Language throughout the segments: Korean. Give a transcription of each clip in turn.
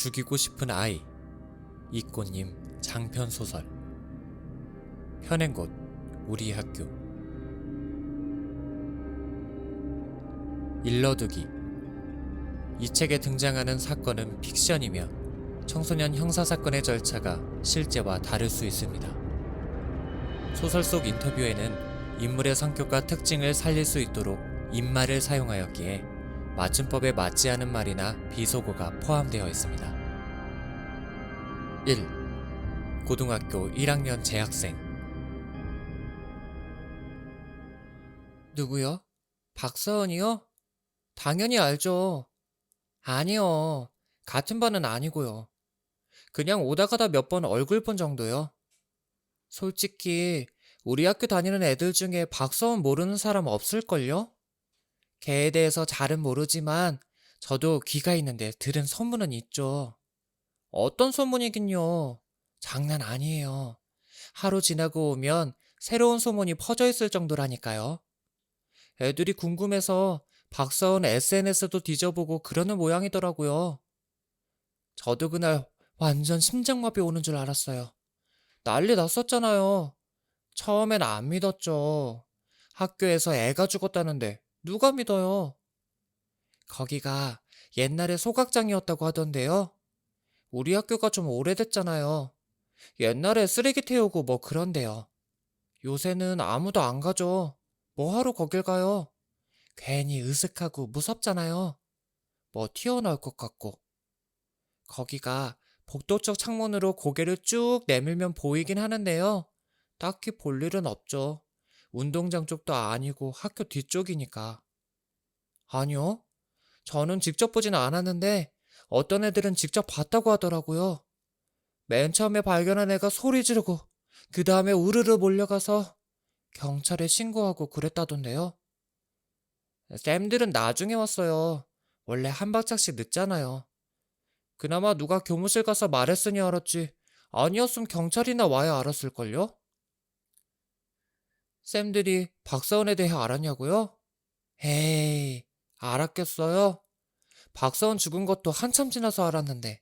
죽이고 싶은 아이 이꽃님 장편 소설 현행곳 우리 학교 일러두기. 이 책에 등장하는 사건은 픽션이며 청소년 형사사건의 절차가 실제와 다를 수 있습니다. 소설 속 인터뷰에는 인물의 성격과 특징을 살릴 수 있도록 인말을 사용하였기에 맞춤법에 맞지 않은 말이나 비속어가 포함되어 있습니다. 1. 고등학교 1학년 재학생. 누구요? 박서은이요? 당연히 알죠. 아니요. 같은 반은 아니고요. 그냥 오다 가다 몇 번 얼굴 본 정도요. 솔직히 우리 학교 다니는 애들 중에 박서은 모르는 사람 없을걸요? 걔에 대해서 잘은 모르지만 저도 귀가 있는데 들은 소문은 있죠. 어떤 소문이긴요. 장난 아니에요. 하루 지나고 오면 새로운 소문이 퍼져 있을 정도라니까요. 애들이 궁금해서 박서은 SNS도 뒤져보고 그러는 모양이더라고요. 저도 그날 완전 심장마비 오는 줄 알았어요. 난리 났었잖아요. 처음엔 안 믿었죠. 학교에서 애가 죽었다는데 누가 믿어요? 거기가 옛날에 소각장이었다고 하던데요. 우리 학교가 좀 오래됐잖아요. 옛날에 쓰레기 태우고 뭐 그런데요. 요새는 아무도 안 가죠. 뭐하러 거길 가요? 괜히 으슥하고 무섭잖아요. 뭐 튀어나올 것 같고. 거기가 복도 쪽 창문으로 고개를 쭉 내밀면 보이긴 하는데요. 딱히 볼 일은 없죠. 운동장 쪽도 아니고 학교 뒤쪽이니까. 아니요. 저는 직접 보진 않았는데 어떤 애들은 직접 봤다고 하더라고요. 맨 처음에 발견한 애가 소리 지르고 그 다음에 우르르 몰려가서 경찰에 신고하고 그랬다던데요. 쌤들은 나중에 왔어요. 원래 한 발짝씩 늦잖아요. 그나마 누가 교무실 가서 말했으니 알았지. 아니었으면 경찰이나 와야 알았을걸요? 쌤들이 박서은에 대해 알았냐고요? 에이, 알았겠어요? 박서은 죽은 것도 한참 지나서 알았는데.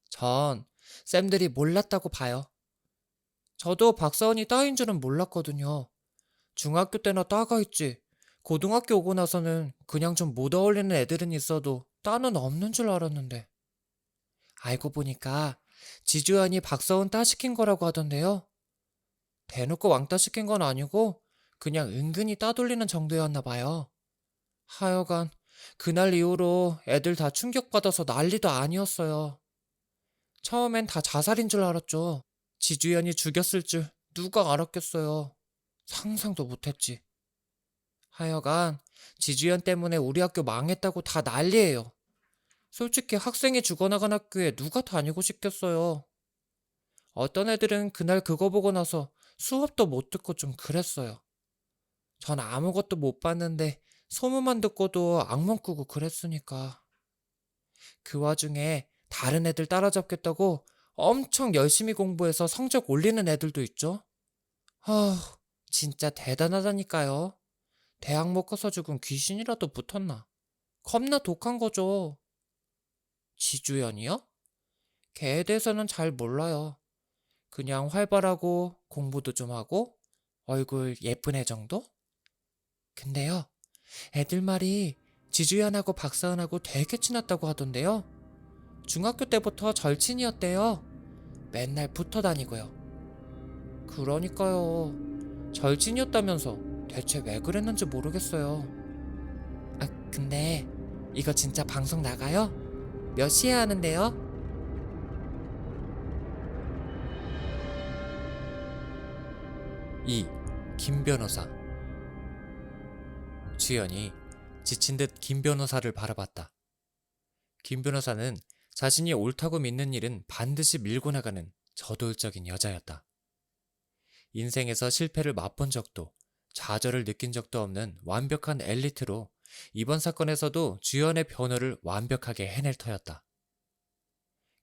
전 쌤들이 몰랐다고 봐요. 저도 박서은이 따인 줄은 몰랐거든요. 중학교 때나 따가 있지. 고등학교 오고 나서는 그냥 좀 못 어울리는 애들은 있어도 따는 없는 줄 알았는데. 알고 보니까 지주연이 박서은 따 시킨 거라고 하던데요. 대놓고 왕따 시킨 건 아니고 그냥 은근히 따돌리는 정도였나 봐요. 하여간 그날 이후로 애들 다 충격받아서 난리도 아니었어요. 처음엔 다 자살인 줄 알았죠. 지주연이 죽였을 줄 누가 알았겠어요. 상상도 못했지. 하여간 지주연 때문에 우리 학교 망했다고 다 난리예요. 솔직히 학생이 죽어나간 학교에 누가 다니고 싶겠어요. 어떤 애들은 그날 그거 보고 나서 수업도 못 듣고 좀 그랬어요. 전 아무것도 못 봤는데 소문만 듣고도 악몽 꾸고 그랬으니까. 그 와중에 다른 애들 따라잡겠다고 엄청 열심히 공부해서 성적 올리는 애들도 있죠. 아, 진짜 대단하다니까요. 대학 못 가서 죽은 귀신이라도 붙었나. 겁나 독한 거죠. 지주연이요? 걔에 대해서는 잘 몰라요. 그냥 활발하고 공부도 좀 하고 얼굴 예쁜 애 정도? 근데요, 애들 말이 지주연하고 박사은하고 되게 친했다고 하던데요. 중학교 때부터 절친이었대요. 맨날 붙어 다니고요. 그러니까요. 절친이었다면서 대체 왜 그랬는지 모르겠어요. 아, 근데 이거 진짜 방송 나가요? 몇 시에 하는데요? 2. 김 변호사. 주연이 지친 듯 김 변호사를 바라봤다. 김 변호사는 자신이 옳다고 믿는 일은 반드시 밀고 나가는 저돌적인 여자였다. 인생에서 실패를 맛본 적도 좌절을 느낀 적도 없는 완벽한 엘리트로 이번 사건에서도 주연의 변호를 완벽하게 해낼 터였다.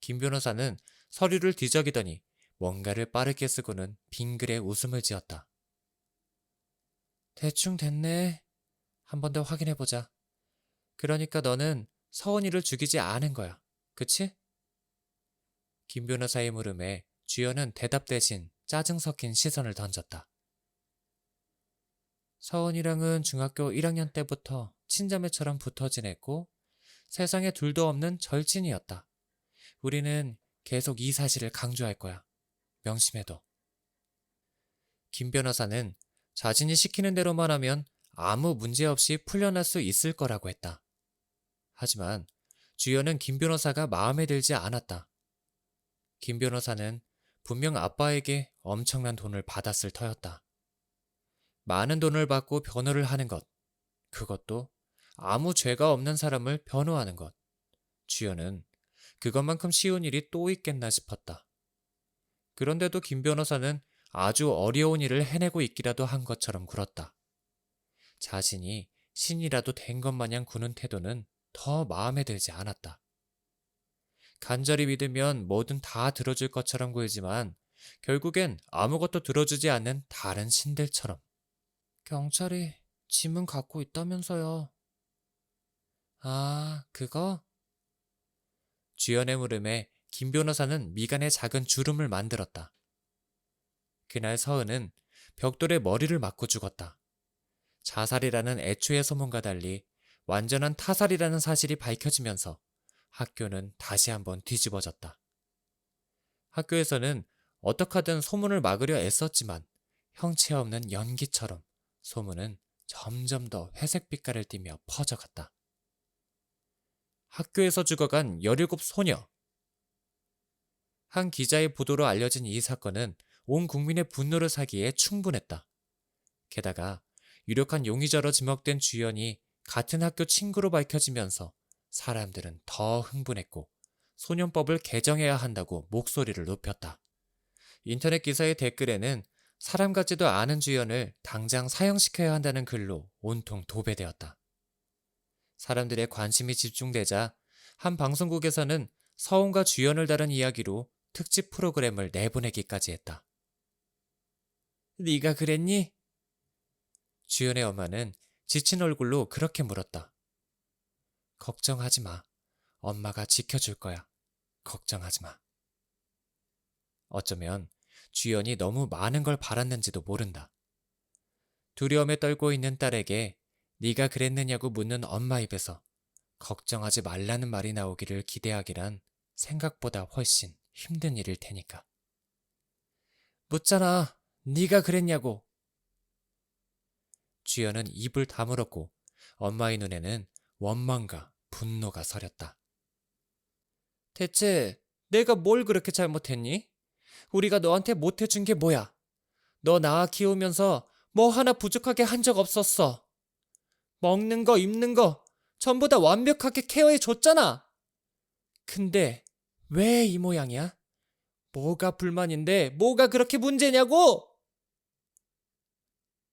김 변호사는 서류를 뒤적이더니 뭔가를 빠르게 쓰고는 빙그레 웃음을 지었다. 대충 됐네. 한 번 더 확인해보자. 그러니까 너는 서은이를 죽이지 않은 거야. 그치? 김 변호사의 물음에 주연은 대답 대신 짜증 섞인 시선을 던졌다. 서은이랑은 중학교 1학년 때부터 친자매처럼 붙어 지냈고 세상에 둘도 없는 절친이었다. 우리는 계속 이 사실을 강조할 거야. 명심해둬. 김 변호사는 자신이 시키는 대로만 하면 아무 문제 없이 풀려날 수 있을 거라고 했다. 하지만 주연은 김 변호사가 마음에 들지 않았다. 김 변호사는 분명 아빠에게 엄청난 돈을 받았을 터였다. 많은 돈을 받고 변호를 하는 것, 그것도 아무 죄가 없는 사람을 변호하는 것. 주연은 그것만큼 쉬운 일이 또 있겠나 싶었다. 그런데도 김 변호사는 아주 어려운 일을 해내고 있기라도 한 것처럼 굴었다. 자신이 신이라도 된 것 마냥 구는 태도는 더 마음에 들지 않았다. 간절히 믿으면 뭐든 다 들어줄 것처럼 굴지만 결국엔 아무것도 들어주지 않는 다른 신들처럼. 경찰이 짐은 갖고 있다면서요. 아, 그거? 주연의 물음에 김 변호사는 미간에 작은 주름을 만들었다. 그날 서은은 벽돌에 머리를 맞고 죽었다. 자살이라는 애초의 소문과 달리 완전한 타살이라는 사실이 밝혀지면서 학교는 다시 한번 뒤집어졌다. 학교에서는 어떻게 하든 소문을 막으려 애썼지만 형체 없는 연기처럼 소문은 점점 더 회색 빛깔을 띠며 퍼져갔다. 학교에서 죽어간 17 소녀. 한 기자의 보도로 알려진 이 사건은 온 국민의 분노를 사기에 충분했다. 게다가 유력한 용의자로 지목된 주연이 같은 학교 친구로 밝혀지면서 사람들은 더 흥분했고 소년법을 개정해야 한다고 목소리를 높였다. 인터넷 기사의 댓글에는 사람 같지도 않은 주연을 당장 사형시켜야 한다는 글로 온통 도배되었다. 사람들의 관심이 집중되자 한 방송국에서는 서훈과 주연을 다룬 이야기로 특집 프로그램을 내보내기까지 했다. 네가 그랬니? 주연의 엄마는 지친 얼굴로 그렇게 물었다. 걱정하지 마. 엄마가 지켜줄 거야. 걱정하지 마. 어쩌면 주연이 너무 많은 걸 바랐는지도 모른다. 두려움에 떨고 있는 딸에게 네가 그랬느냐고 묻는 엄마 입에서 걱정하지 말라는 말이 나오기를 기대하기란 생각보다 훨씬 힘든 일일 테니까. 묻잖아. 네가 그랬냐고. 주연은 입을 다물었고 엄마의 눈에는 원망과 분노가 서렸다. 대체 내가 뭘 그렇게 잘못했니? 우리가 너한테 못해준 게 뭐야? 너 낳아 키우면서 뭐 하나 부족하게 한 적 없었어. 먹는 거, 입는 거 전부 다 완벽하게 케어해 줬잖아. 근데 왜 이 모양이야? 뭐가 불만인데 뭐가 그렇게 문제냐고?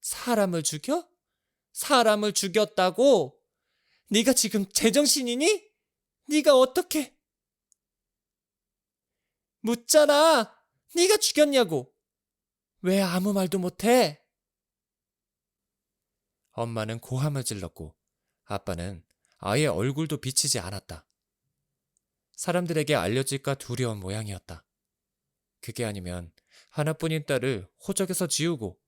사람을 죽여? 사람을 죽였다고? 네가 지금 제정신이니? 네가 어떻게? 묻잖아. 네가 죽였냐고. 왜 아무 말도 못해? 엄마는 고함을 질렀고 아빠는 아예 얼굴도 비치지 않았다. 사람들에게 알려질까 두려운 모양이었다. 그게 아니면 하나뿐인 딸을 호적에서 지우고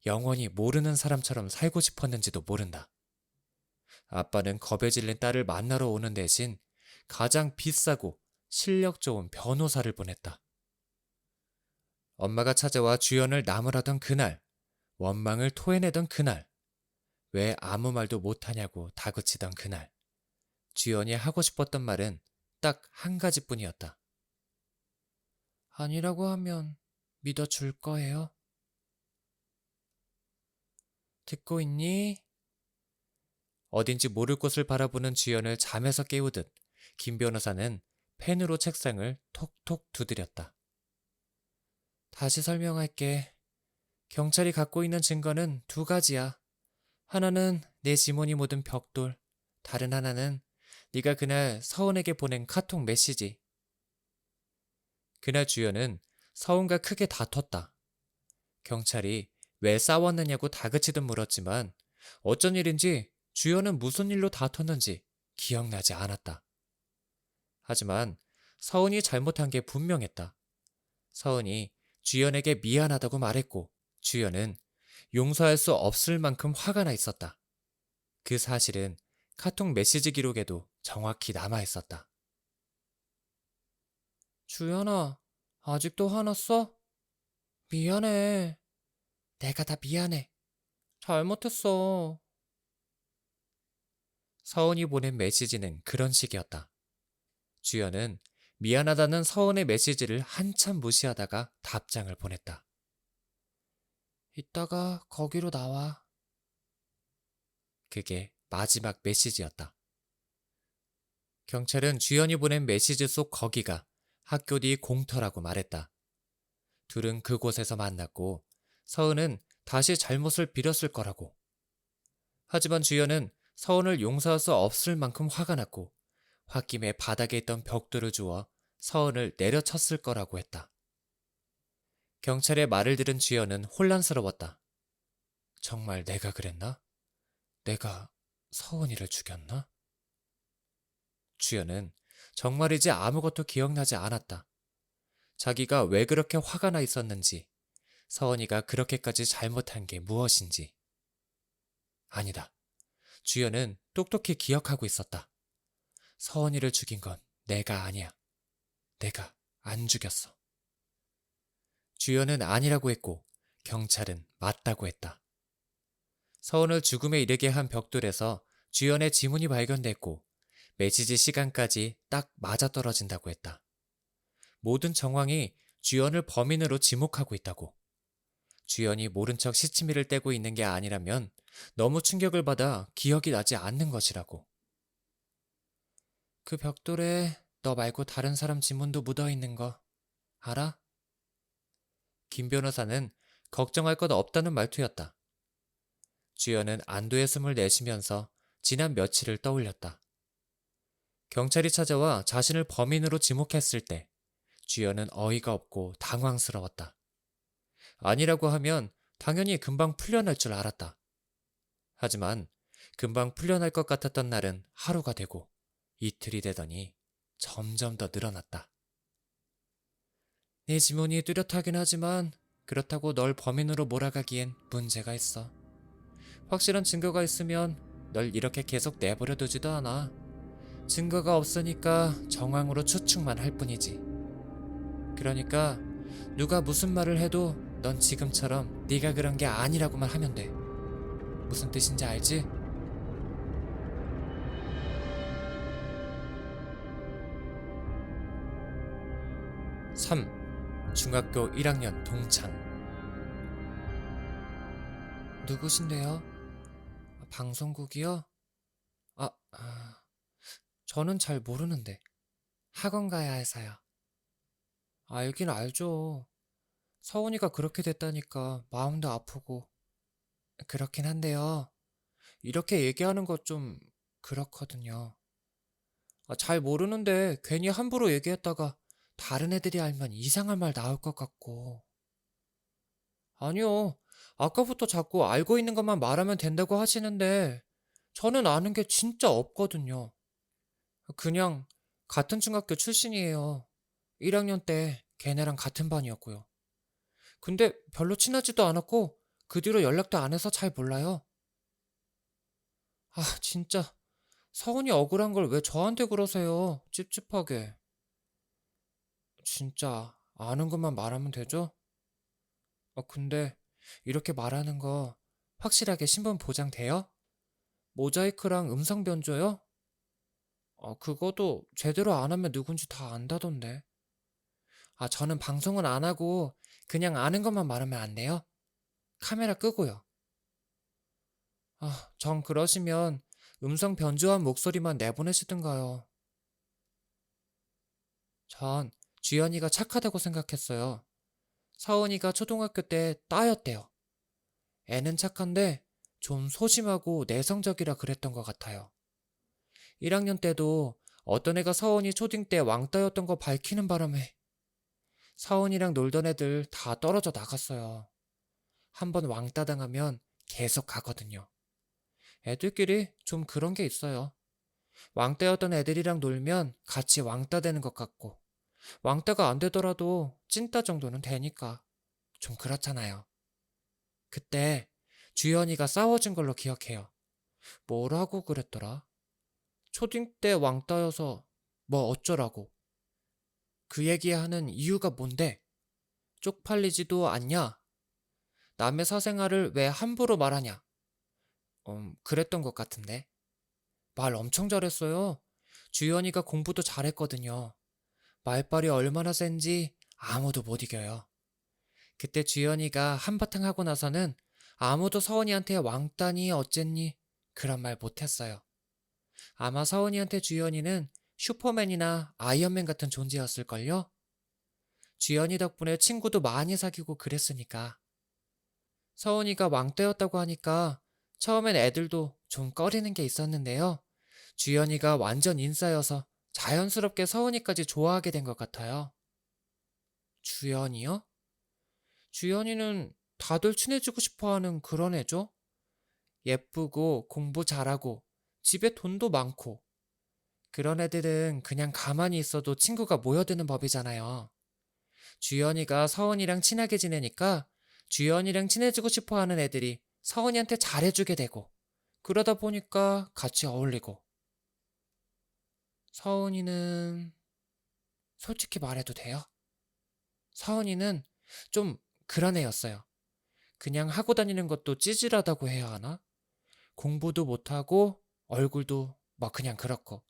영원히 모르는 사람처럼 살고 싶었는지도 모른다. 아빠는 겁에 질린 딸을 만나러 오는 대신 가장 비싸고 실력 좋은 변호사를 보냈다. 엄마가 찾아와 주연을 나무라던 그날, 원망을 토해내던 그날, 왜 아무 말도 못하냐고 다그치던 그날, 주연이 하고 싶었던 말은 딱 한 가지뿐이었다. 아니라고 하면 믿어줄 거예요? 듣고 있니? 어딘지 모를 곳을 바라보는 주연을 잠에서 깨우듯 김 변호사는 펜으로 책상을 톡톡 두드렸다. 다시 설명할게. 경찰이 갖고 있는 증거는 2가지야. 하나는 내 지문이 묻은 벽돌, 다른 하나는 네가 그날 서은에게 보낸 카톡 메시지. 그날 주연은 서은과 크게 다퉜다. 경찰이 왜 싸웠느냐고 다그치듯 물었지만 어쩐 일인지 주연은 무슨 일로 다퉜는지 기억나지 않았다. 하지만 서은이 잘못한 게 분명했다. 서은이 주연에게 미안하다고 말했고 주연은 용서할 수 없을 만큼 화가 나 있었다. 그 사실은 카톡 메시지 기록에도 정확히 남아 있었다. 주연아, 아직도 화났어? 미안해. 내가 다 미안해. 잘못했어. 서은이 보낸 메시지는 그런 식이었다. 주연은 미안하다는 서은의 메시지를 한참 무시하다가 답장을 보냈다. 이따가 거기로 나와. 그게 마지막 메시지였다. 경찰은 주연이 보낸 메시지 속 거기가 학교 뒤 공터라고 말했다. 둘은 그곳에서 만났고 서은은 다시 잘못을 빌었을 거라고. 하지만 주연은 서은을 용서할 수 없을 만큼 화가 났고 홧김에 바닥에 있던 벽돌을 주워 서은을 내려쳤을 거라고 했다. 경찰의 말을 들은 주연은 혼란스러웠다. 정말 내가 그랬나? 내가 서은이를 죽였나? 주연은 정말이지 아무것도 기억나지 않았다. 자기가 왜 그렇게 화가 나 있었는지, 서은이가 그렇게까지 잘못한 게 무엇인지. 아니다. 주연은 똑똑히 기억하고 있었다. 서은이를 죽인 건 내가 아니야. 내가 안 죽였어. 주연은 아니라고 했고 경찰은 맞다고 했다. 서은을 죽음에 이르게 한 벽돌에서 주연의 지문이 발견됐고 메시지 시간까지 딱 맞아떨어진다고 했다. 모든 정황이 주연을 범인으로 지목하고 있다고. 주연이 모른 척 시치미를 떼고 있는 게 아니라면 너무 충격을 받아 기억이 나지 않는 것이라고. 그 벽돌에 너 말고 다른 사람 지문도 묻어 있는 거 알아? 김 변호사는 걱정할 것 없다는 말투였다. 주연은 안도의 숨을 내쉬면서 지난 며칠을 떠올렸다. 경찰이 찾아와 자신을 범인으로 지목했을 때 주연은 어이가 없고 당황스러웠다. 아니라고 하면 당연히 금방 풀려날 줄 알았다. 하지만 금방 풀려날 것 같았던 날은 하루가 되고 이틀이 되더니 점점 더 늘어났다. 네 지문이 뚜렷하긴 하지만 그렇다고 널 범인으로 몰아가기엔 문제가 있어. 확실한 증거가 있으면 널 이렇게 계속 내버려 두지도 않아. 증거가 없으니까 정황으로 추측만 할 뿐이지. 그러니까 누가 무슨 말을 해도 넌 지금처럼 네가 그런 게 아니라고만 하면 돼. 무슨 뜻인지 알지? 3. 중학교 1학년 동창. 누구신데요? 방송국이요? 저는 잘 모르는데. 학원 가야 해서요. 알긴 알죠. 서은이가 그렇게 됐다니까 마음도 아프고. 그렇긴 한데요. 이렇게 얘기하는 거 좀 그렇거든요. 잘 모르는데 괜히 함부로 얘기했다가 다른 애들이 알면 이상한 말 나올 것 같고. 아니요. 아까부터 자꾸 알고 있는 것만 말하면 된다고 하시는데 저는 아는 게 진짜 없거든요. 그냥 같은 중학교 출신이에요. 1학년 때 걔네랑 같은 반이었고요. 근데 별로 친하지도 않았고 그 뒤로 연락도 안 해서 잘 몰라요. 진짜 서운이 억울한 걸 왜 저한테 그러세요? 찝찝하게. 진짜 아는 것만 말하면 되죠? 근데 이렇게 말하는 거 확실하게 신분 보장돼요? 모자이크랑 음성 변조요? 그거도 제대로 안 하면 누군지 다 안다던데. 저는 방송은 안 하고 그냥 아는 것만 말하면 안 돼요? 카메라 끄고요. 정 그러시면 음성 변조한 목소리만 내보내시든가요. 전 주연이가 착하다고 생각했어요. 서은이가 초등학교 때 따였대요. 애는 착한데 좀 소심하고 내성적이라 그랬던 것 같아요. 1학년 때도 어떤 애가 서은이 초딩 때 왕따였던 거 밝히는 바람에 서은이랑 놀던 애들 다 떨어져 나갔어요. 한번 왕따 당하면 계속 가거든요. 애들끼리 좀 그런 게 있어요. 왕따였던 애들이랑 놀면 같이 왕따 되는 것 같고 왕따가 안 되더라도 찐따 정도는 되니까. 좀 그렇잖아요. 그때 주연이가 싸워준 걸로 기억해요. 뭐라고 그랬더라? 초딩 때 왕따여서 뭐 어쩌라고. 그 얘기하는 이유가 뭔데? 쪽팔리지도 않냐? 남의 사생활을 왜 함부로 말하냐? 그랬던 것 같은데. 말 엄청 잘했어요. 주연이가 공부도 잘했거든요. 말빨이 얼마나 센지 아무도 못 이겨요. 그때 주연이가 한바탕 하고 나서는 아무도 서원이한테 왕따니 어쨌니 그런 말 못했어요. 아마 서원이한테 주연이는 슈퍼맨이나 아이언맨 같은 존재였을걸요? 주연이 덕분에 친구도 많이 사귀고 그랬으니까. 서원이가 왕따였다고 하니까 처음엔 애들도 좀 꺼리는 게 있었는데요. 주연이가 완전 인싸여서 자연스럽게 서원이까지 좋아하게 된 것 같아요. 주연이요? 주연이는 다들 친해지고 싶어 하는 그런 애죠? 예쁘고 공부 잘하고 집에 돈도 많고 그런 애들은 그냥 가만히 있어도 친구가 모여드는 법이잖아요. 주연이가 서원이랑 친하게 지내니까 주연이랑 친해지고 싶어 하는 애들이 서원이한테 잘해주게 되고 그러다 보니까 같이 어울리고 서원이는 솔직히 말해도 돼요? 서원이는 좀 그런 애였어요. 그냥 하고 다니는 것도 찌질하다고 해야 하나? 공부도 못하고 얼굴도 뭐 그냥 그렇고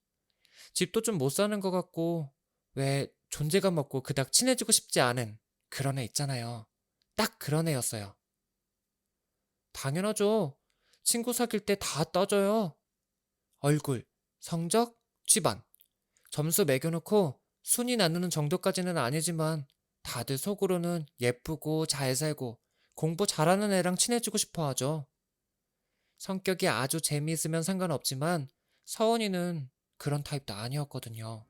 집도 좀 못 사는 것 같고 왜 존재감 없고 그닥 친해지고 싶지 않은 그런 애 있잖아요. 딱 그런 애였어요. 당연하죠. 친구 사귈 때 다 따져요. 얼굴, 성적, 집안, 점수 매겨놓고 순위 나누는 정도까지는 아니지만 다들 속으로는 예쁘고 잘 살고 공부 잘하는 애랑 친해지고 싶어 하죠. 성격이 아주 재미있으면 상관없지만 서원이는 그런 타입도 아니었거든요.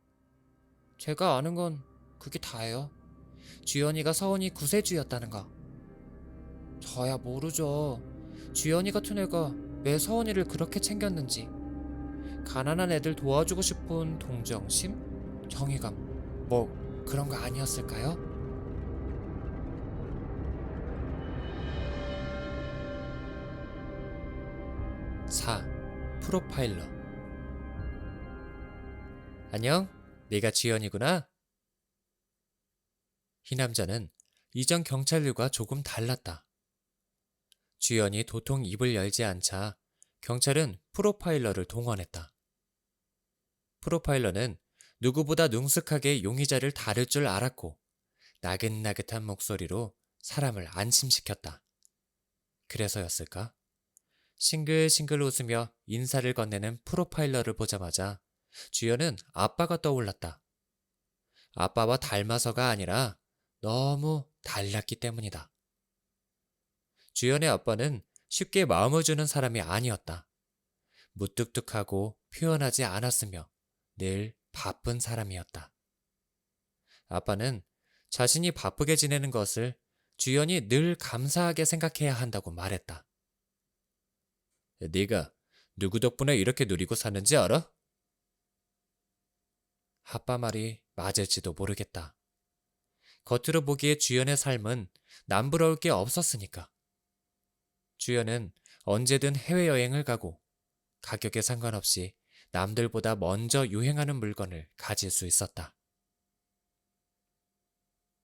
제가 아는 건 그게 다예요. 주연이가 서원이 구세주였다는 거. 저야 모르죠. 주연이 같은 애가 왜 서원이를 그렇게 챙겼는지. 가난한 애들 도와주고 싶은 동정심? 정의감? 뭐 그런 거 아니었을까요? 4. 프로파일러. 안녕, 네가 주연이구나. 이 남자는 이전 경찰들과 조금 달랐다. 주연이 도통 입을 열지 않자 경찰은 프로파일러를 동원했다. 프로파일러는 누구보다 능숙하게 용의자를 다룰 줄 알았고 나긋나긋한 목소리로 사람을 안심시켰다. 그래서였을까? 싱글싱글 웃으며 인사를 건네는 프로파일러를 보자마자 주연은 아빠가 떠올랐다. 아빠와 닮아서가 아니라 너무 달랐기 때문이다. 주연의 아빠는 쉽게 마음을 주는 사람이 아니었다. 무뚝뚝하고 표현하지 않았으며 늘 바쁜 사람이었다. 아빠는 자신이 바쁘게 지내는 것을 주연이 늘 감사하게 생각해야 한다고 말했다. 네가 누구 덕분에 이렇게 누리고 사는지 알아? 아빠 말이 맞을지도 모르겠다. 겉으로 보기에 주연의 삶은 남부러울 게 없었으니까. 주연은 언제든 해외여행을 가고 가격에 상관없이 남들보다 먼저 유행하는 물건을 가질 수 있었다.